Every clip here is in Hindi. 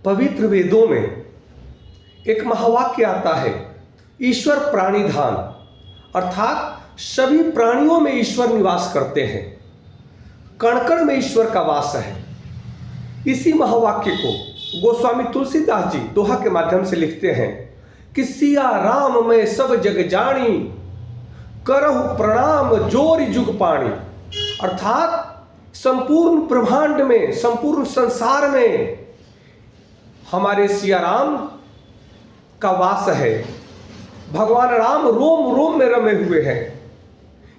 पवित्र वेदों में एक महावाक्य आता है, ईश्वर प्राणिधान, अर्थात सभी प्राणियों में ईश्वर निवास करते हैं, कण कण में ईश्वर का वास है। इसी महावाक्य को गोस्वामी तुलसीदास जी दोहा के माध्यम से लिखते हैं कि सिया राम में सब जग जानी, करहु प्रणाम जोरि जुग पाणी। अर्थात संपूर्ण ब्रह्मांड में, संपूर्ण संसार में हमारे सिया राम का वास है। भगवान राम रोम रोम में रमे हुए हैं।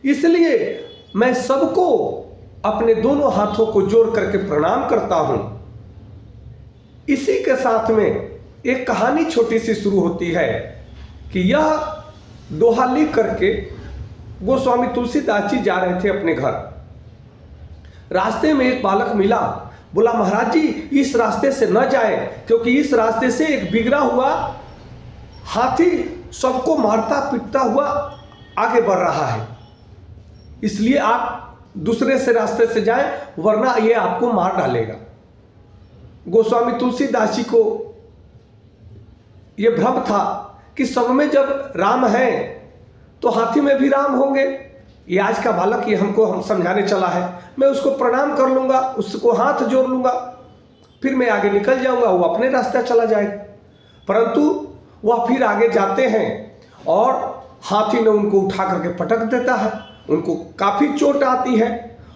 इसलिए मैं सबको अपने दोनों हाथों को जोड़ करके प्रणाम करता हूं। इसी के साथ में एक कहानी छोटी सी शुरू होती है कि यह दोहा लिख करके गोस्वामी तुलसीदास जी जा रहे थे अपने घर। रास्ते में एक बालक मिला, बोला महाराज जी इस रास्ते से न जाए, क्योंकि इस रास्ते से एक बिगड़ा हुआ हाथी सबको मारता पीटता हुआ आगे बढ़ रहा है, इसलिए आप दूसरे से रास्ते से जाएं, वरना ये आपको मार डालेगा। गोस्वामी तुलसीदास जी को यह भ्रम था कि सब में जब राम है तो हाथी में भी राम होंगे। ये आज का बालक ये हम समझाने चला है, मैं उसको प्रणाम कर लूँगा, उसको हाथ जोड़ लूँगा, फिर मैं आगे निकल जाऊँगा, वो अपने रास्ते चला जाएगा। परंतु वह फिर आगे जाते हैं और हाथी ने उनको उठा करके पटक देता है, उनको काफ़ी चोट आती है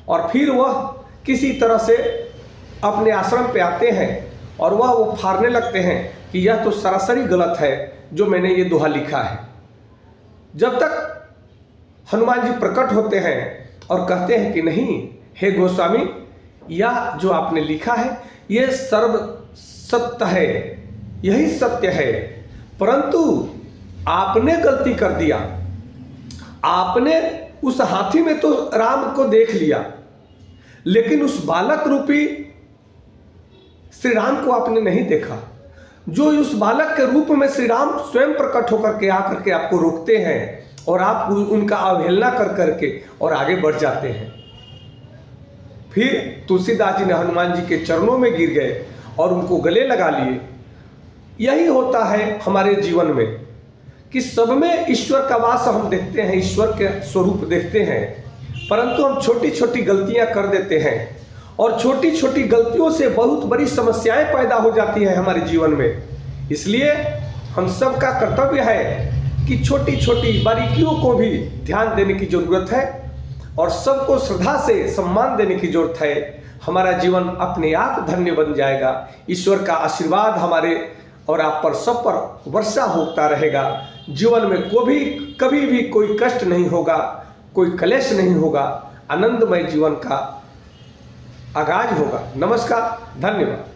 और फिर वह किसी तरह से अपने आश्रम पे आते हैं और वह वो फाड़ने लगते हैं कि यह तो सरासरी गलत है जो मैंने ये दोहा लिखा है। जब तक हनुमान जी प्रकट होते हैं और कहते हैं कि नहीं हे गोस्वामी, यह जो आपने लिखा है ये सर्व सत्य है, यही सत्य है, परंतु आपने गलती कर दिया। आपने उस हाथी में तो राम को देख लिया, लेकिन उस बालक रूपी श्री राम को आपने नहीं देखा, जो उस बालक के रूप में श्री राम स्वयं प्रकट होकर के आकर के आपको रोकते हैं और आप उनका अवहेलना कर करके और आगे बढ़ जाते हैं। फिर तुलसीदास जी ने हनुमान जी के चरणों में गिर गए और उनको गले लगा लिए। यही होता है हमारे जीवन में कि सब में ईश्वर का वास हम देखते हैं, ईश्वर के स्वरूप देखते हैं, परंतु हम छोटी छोटी गलतियां कर देते हैं और छोटी छोटी गलतियों से बहुत बड़ी समस्याएं पैदा हो जाती हैं हमारे जीवन में। इसलिए हम सबका कर्तव्य है कि छोटी छोटी बारीकियों को भी ध्यान देने की जरूरत है और सबको श्रद्धा से सम्मान देने की जरूरत है। हमारा जीवन अपने आप धन्य बन जाएगा। ईश्वर का आशीर्वाद हमारे और आप पर सब पर वर्षा होता रहेगा। जीवन में कभी भी कोई कष्ट नहीं होगा, कोई क्लेश नहीं होगा, आनंदमय जीवन का आगाज होगा। नमस्कार, धन्यवाद।